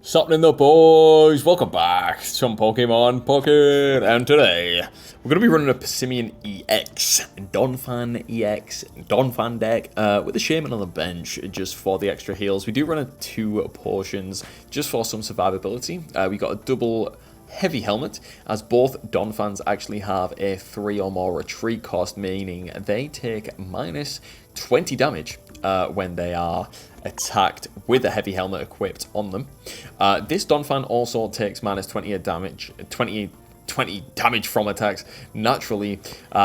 Something in the boys, welcome back to some Pokemon Pocket, and today we're going to be running a Passimian EX, Donphan EX, Donphan deck with a Shaman on the bench just for the extra heals. We do run 2 portions just for some survivability. We got a double heavy helmet, as both Donphans actually have a 3 or more retreat cost, meaning they take minus 20 damage when they are attacked with a heavy helmet equipped on them. This Donphan also takes minus 20 damage, 20 damage from attacks naturally,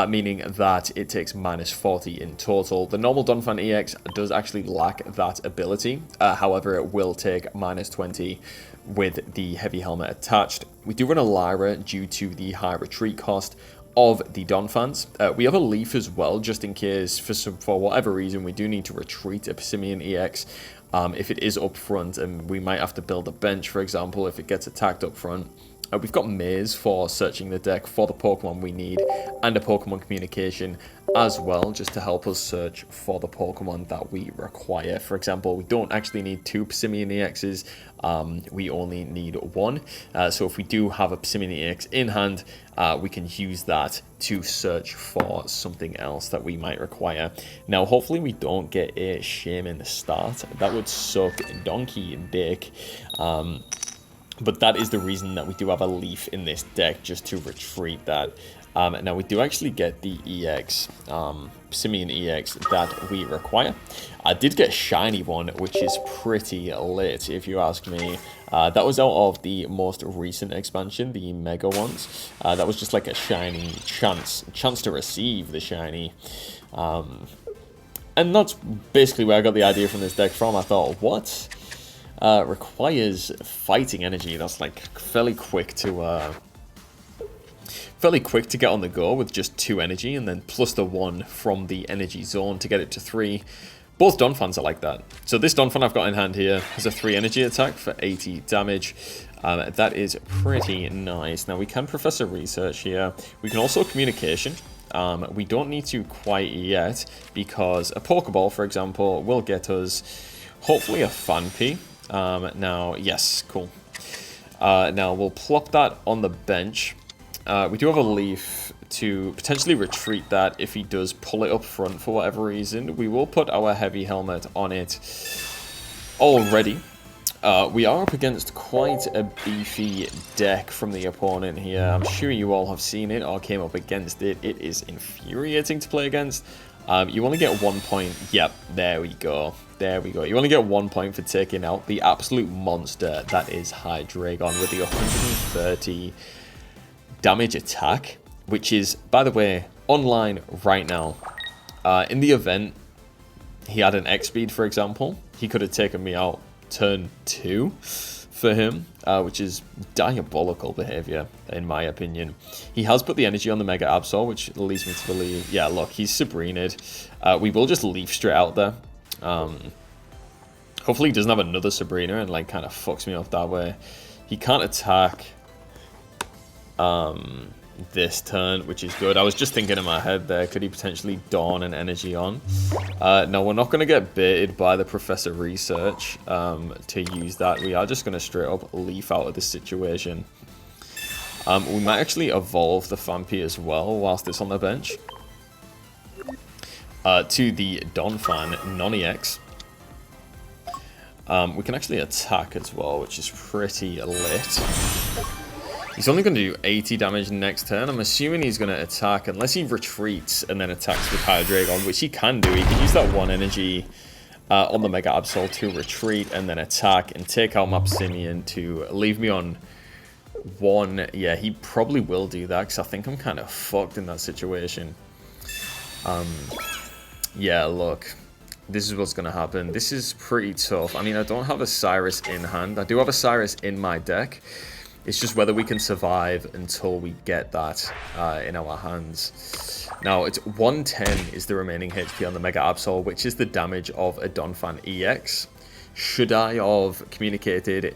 meaning that it takes minus 40 in total. The normal Donphan EX does actually lack that ability, however it will take minus 20 with the heavy helmet attached. We do run a Lyra due to the high retreat cost of the Donphans. We have a Leaf as well, just in case for whatever reason we do need to retreat a Passimian EX. If it is up front, and we might have to build a bench, for example, if it gets attacked up front. We've got Maze for searching the deck for the Pokemon we need, and a Pokemon Communication as well, just to help us search for the Pokemon that we require. For example, we don't actually need 2 Passimian EXs, we only need 1. So if we do have a Passimian EX in hand, we can use that to search for something else that we might require. Now, hopefully we don't get a Shaman start. That would suck donkey dick. But that is the reason that we do have a Leaf in this deck, just to retreat that. Now, we do actually get the EX, Passimian EX that we require. I did get a shiny one, which is pretty lit, if you ask me. That was out of the most recent expansion, the Mega ones. That was just like a shiny chance to receive the shiny. And that's basically where I got the idea from this deck from. I thought, what? Requires fighting energy. That's like fairly quick to get on the go with just 2 energy, and then plus the 1 from the energy zone to get it to 3. Both Donphans are like that. So this Donphan I've got in hand here has a 3 energy attack for 80 damage. That is pretty nice. Now we can Professor Research here. We can also Communication. We don't need to quite yet, because a Pokeball, for example, will get us hopefully a Phanpy. Now, yes, cool. Now we'll plop that on the bench. We do have a Leaf to potentially retreat that if he does pull it up front for whatever reason. We will put our heavy helmet on it already. We are up against quite a beefy deck from the opponent here. I'm sure you all have seen it or came up against it. It is infuriating to play against. You only get 1 point. Yep, there we go. There we go. You only get 1 point for taking out the absolute monster that is Hydreigon with the 130 damage attack, which is, by the way, online right now. In the event, he had an X speed, for example. He could have taken me out turn 2 for him, which is diabolical behavior, in my opinion. He has put the energy on the Mega Absol, which leads me to believe, yeah, look, he's Sabrinaed. We will just Leaf straight out there. Hopefully he doesn't have another Sabrina and like kind of fucks me off that way. He can't attack this turn, which is good. I was just thinking in my head there, could he potentially Dawn an energy on? No, we're not going to get baited by the Professor Research to use that. We are just going to straight up Leaf out of this situation. We might actually evolve the Phanpy as well whilst it's on the bench to the Donphan non-EX. We can actually attack as well, which is pretty lit. He's only going to do 80 damage next turn. I'm assuming he's going to attack, unless he retreats and then attacks with Hydreigon, which he can do. He can use that 1 energy on the Mega Absol to retreat and then attack and take out my Passimian to leave me on 1. Yeah, he probably will do that, because I think I'm kind of fucked in that situation. Yeah, look. This is what's going to happen. This is pretty tough. I mean, I don't have a Cyrus in hand. I do have a Cyrus in my deck. It's just whether we can survive until we get that in our hands. Now, it's 110 is the remaining HP on the Mega Absol, which is the damage of a Donphan EX. Should I have communicated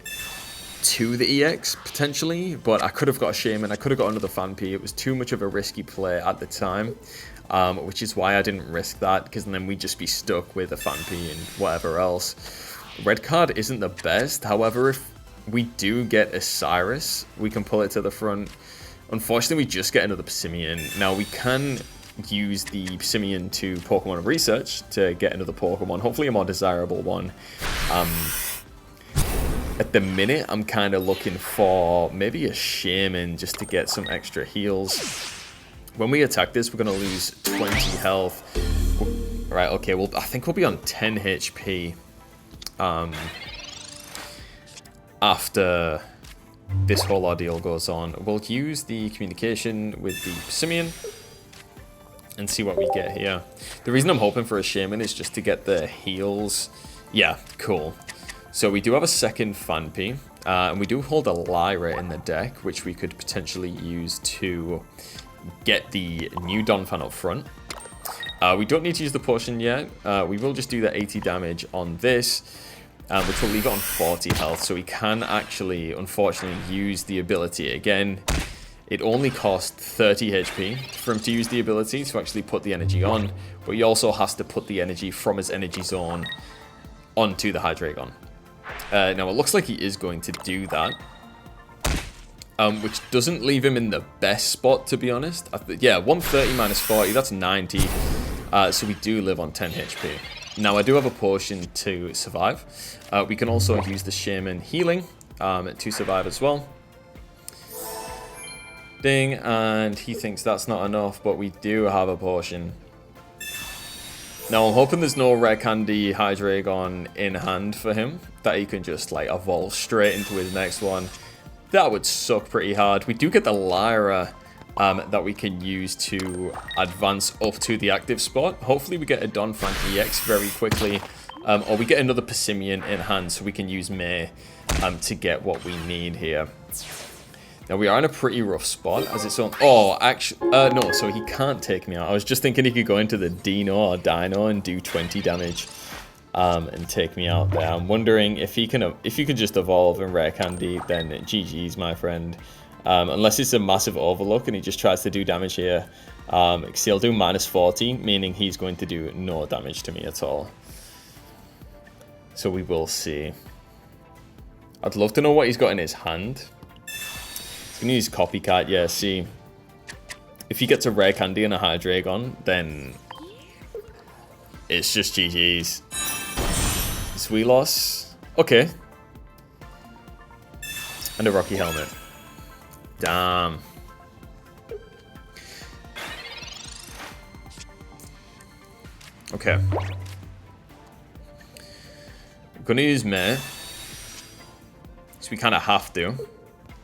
to the EX, potentially? But I could have got a Shaman. I could have got another Phanpy. It was too much of a risky play at the time, which is why I didn't risk that, because then we'd just be stuck with a Phanpy and whatever else. Red card isn't the best. However, if We do get a Cyrus. We can pull it to the front. Unfortunately, we just get another Passimian. Now, we can use the Passimian to Pokemon Research to get another Pokemon. Hopefully a more desirable one. At the minute, I'm kind of looking for maybe a Shaman just to get some extra heals. When we attack this, we're going to lose 20 health. Right, okay, well, I think we'll be on 10 HP after this whole ordeal goes on. We'll use the communication with the Passimian and see what we get here. The reason I'm hoping for a Shaman is just to get the heals. Yeah, cool. So we do have a second Phanpy, and we do hold a Lyra in the deck, which we could potentially use to get the new Donphan up front. We don't need to use the potion yet. We will just do the 80 damage on this, which will leave it on 40 health. So we can actually, unfortunately, use the ability again. It only costs 30 HP for him to use the ability to actually put the energy on, but he also has to put the energy from his energy zone onto the Hydreigon. Now, it looks like he is going to do that, which doesn't leave him in the best spot, to be honest. Yeah, 130 minus 40, that's 90. So we do live on 10 HP. Now, I do have a potion to survive. We can also use the Shaman healing to survive as well. Ding, and he thinks that's not enough, but we do have a potion. Now, I'm hoping there's no Rare Candy Hydreigon in hand for him, that he can just, like, evolve straight into his next one. That would suck pretty hard. We do get the Lyra that we can use to advance up to the active spot. Hopefully we get a Donphan EX very quickly, or we get another Passimian in hand so we can use May to get what we need here. Now, we are in a pretty rough spot as it's on... Oh, actually... no, so he can't take me out. I was just thinking he could go into the Dino or Dino and do 20 damage and take me out there. I'm wondering if he can just evolve and Rare Candy, then GG's, my friend. Unless it's a massive overlook and he just tries to do damage here. Because he'll do minus 40, meaning he's going to do no damage to me at all. So we will see. I'd love to know what he's got in his hand. He's going to use Copycat, yeah, see. If he gets a Rare Candy and a Hydreigon, then it's just GG's. Sweelos. Okay. And a Rocky Helmet. Damn. Okay. I'm going to use Meh. So we kind of have to.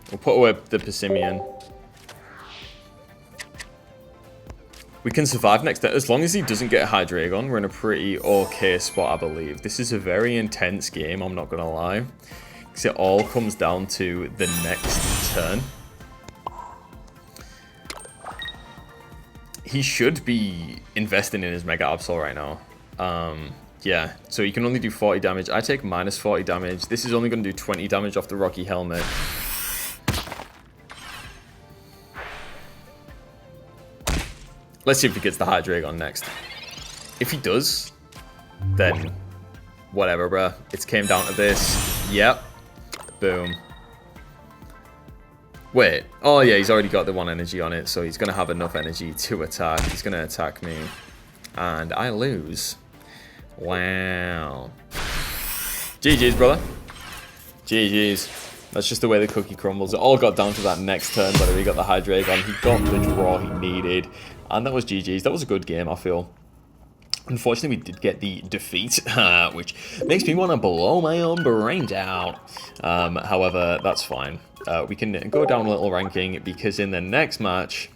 We'll put away the Passimian. We can survive next. As long as he doesn't get a Hydreigon, we're in a pretty okay spot, I believe. This is a very intense game, I'm not going to lie. Because it all comes down to the next turn. He should be investing in his Mega Absol right now. Yeah, so he can only do 40 damage. I take minus 40 damage. This is only going to do 20 damage off the Rocky Helmet. Let's see if he gets the Hydreigon next. If he does, then whatever, bruh. It came down to this. Yep. Boom. Wait. Oh, yeah, he's already got the 1 energy on it, so he's going to have enough energy to attack. He's going to attack me. And I lose. Wow. GG's, brother. GG's. That's just the way the cookie crumbles. It all got down to that next turn, whether he got the Hydreigon. He got the draw he needed. And that was GG's. That was a good game, I feel. Unfortunately, we did get the defeat, which makes me want to blow my own brains out. However, that's fine. We can go down a little ranking because in the next match,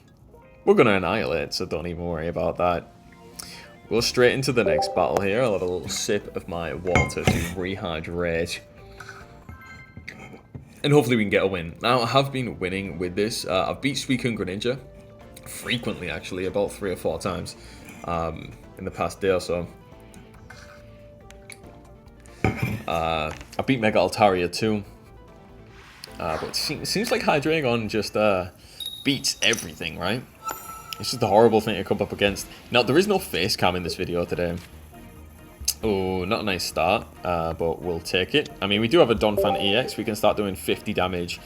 we're going to annihilate, so don't even worry about that. We'll straight into the next battle here. I'll have a little sip of my water to rehydrate. And hopefully we can get a win. Now, I have been winning with this. I've beat Suicune Greninja frequently, actually, about 3 or 4 times in the past day or so. I beat Mega Altaria too. But it seems like Hydreigon just beats everything, right? It's just a horrible thing to come up against. Now, there is no face cam in this video today. Oh, not a nice start, but we'll take it. I mean, we do have a Donphan EX. We can start doing 50 damage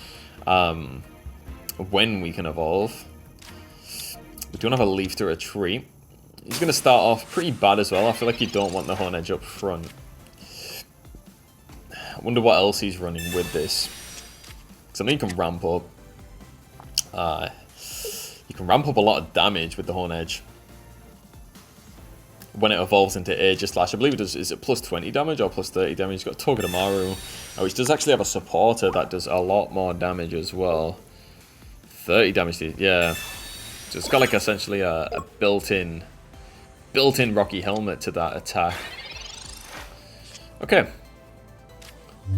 when we can evolve. We don't have a leaf to retreat. He's going to start off pretty bad as well. I feel like you don't want the Horn Edge up front. I wonder what else he's running with this. Because I know you can ramp up. You can ramp up a lot of damage with the Horn Edge. When it evolves into Aegislash, I believe it does, is it plus 20 damage or plus 30 damage? It's got Togedemaru, which does actually have a supporter that does a lot more damage as well. 30 damage, yeah. So it's got like essentially a built-in Rocky Helmet to that attack. Okay.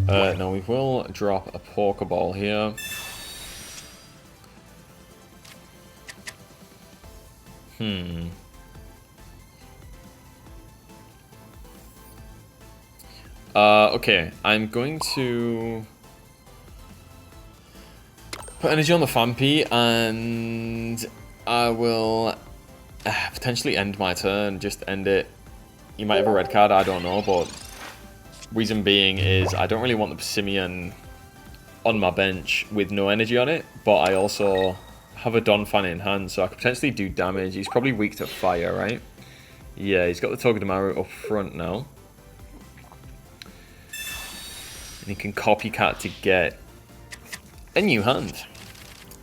Now we will drop a Pokeball here. Okay, I'm going to put energy on the Phanpy, and I will potentially end my turn, just end it. You might have a red card, I don't know, but reason being is I don't really want the Passimian on my bench with no energy on it, but I also have a Donphan in hand, so I could potentially do damage. He's probably weak to fire, right? Yeah, he's got the Togedemaru up front now. And he can copycat to get a new hand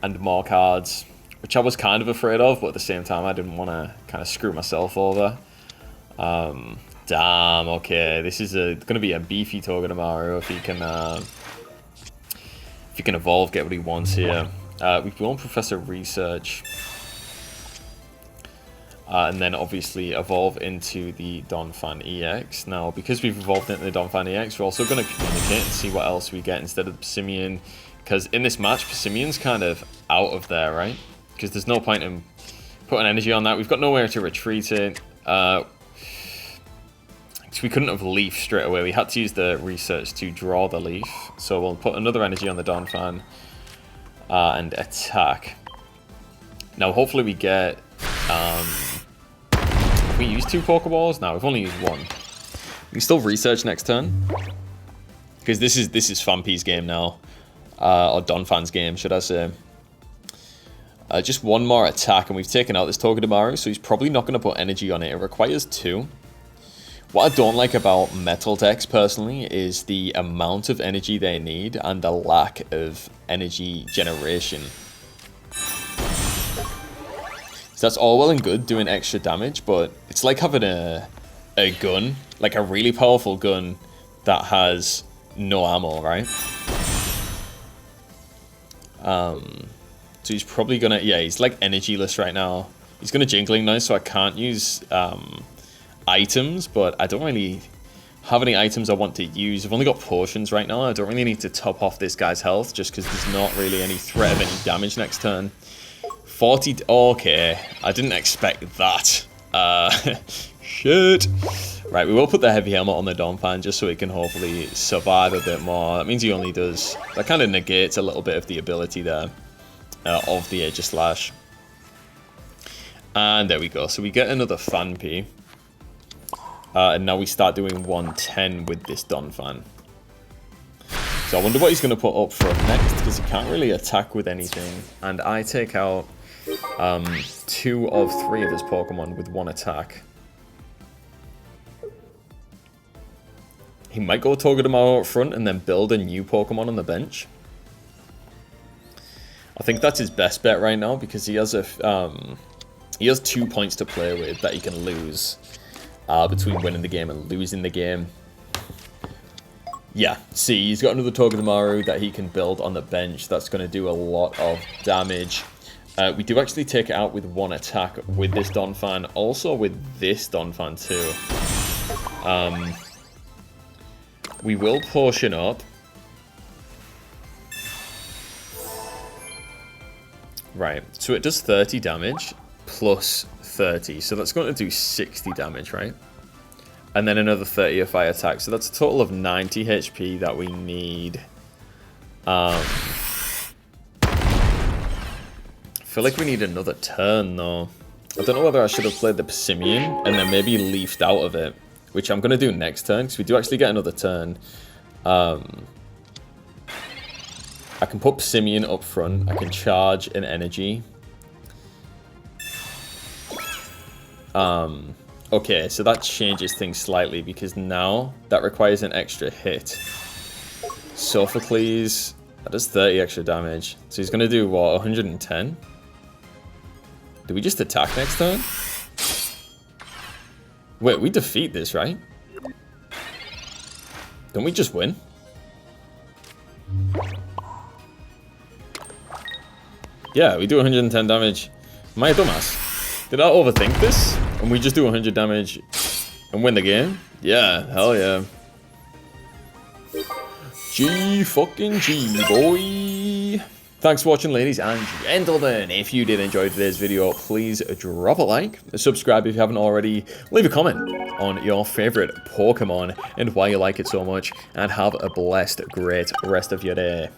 and more cards, which I was kind of afraid of, but at the same time I didn't want to kind of screw myself over. Damn, okay, this is going to be a beefy Togedemaru if he can evolve, get what he wants here. We want Professor Research. And then obviously evolve into the Donphan EX. Now, because we've evolved into the Donphan EX, we're also going to communicate and see what else we get instead of Passimian. Because in this match, Passimian's kind of out of there, right? Because there's no point in putting energy on that. We've got nowhere to retreat it. So we couldn't have Leaf straight away. We had to use the Research to draw the Leaf. So we'll put another energy on the Donphan and attack. Now, hopefully we get... we use 2 Pokeballs? No, we've only used 1. We can still Research next turn. Because this is Phanpy's game now. Or Donphan's game, should I say. Just 1 more attack, and we've taken out this Togedemaru, so he's probably not going to put energy on it. It requires 2. What I don't like about metal decks, personally, is the amount of energy they need and the lack of energy generation. So that's all well and good doing extra damage, but it's like having a gun, like a really powerful gun that has no ammo, right? So he's probably gonna, yeah, he's like energyless right now. He's gonna Jingling now, so I can't use items, but I don't really have any items I want to use. I've only got potions right now. I don't really need to top off this guy's health just because there's not really any threat of any damage next turn. 40, okay, I didn't expect that. Shit. Right, we will put the heavy helmet on the Donphan just so it can hopefully survive a bit more. That means he only does, that kind of negates a little bit of the ability there of the Aegislash. And there we go, so we get another Phanpy. And now we start doing 110 with this Donphan. So I wonder what he's going to put up front next, because he can't really attack with anything. And I take out 2 of 3 of his Pokemon with 1 attack. He might go Togedemaru up front and then build a new Pokemon on the bench. I think that's his best bet right now, because he has he has 2 points to play with that he can lose between winning the game and losing the game. Yeah, see, he's got another Togedemaru that he can build on the bench. That's going to do a lot of damage. We do actually take it out with 1 attack with this Donphan. Also with this Donphan too. We will potion up. Right, so it does 30 damage plus 30. So that's going to do 60 damage, right? And then another 30 if I attack. So that's a total of 90 HP that we need. I feel like we need another turn, though. I don't know whether I should have played the Passimian and then maybe leafed out of it. which I'm going to do next turn, because we do actually get another turn. I can put Passimian up front. I can charge an energy. Okay, so that changes things slightly, because now that requires an extra hit. Sophocles, that does 30 extra damage. So he's going to do, what, 110? Do we just attack next turn? Wait, we defeat this, right? Don't we just win? Yeah, we do 110 damage. Am I a dumbass? Did I overthink this? And we just do 100 damage and win the game? Yeah, hell yeah. G fucking G, boy. Thanks for watching, ladies and gentlemen. If you did enjoy today's video, please drop a like, subscribe if you haven't already, leave a comment on your favorite Pokemon and why you like it so much, and have a blessed, great rest of your day.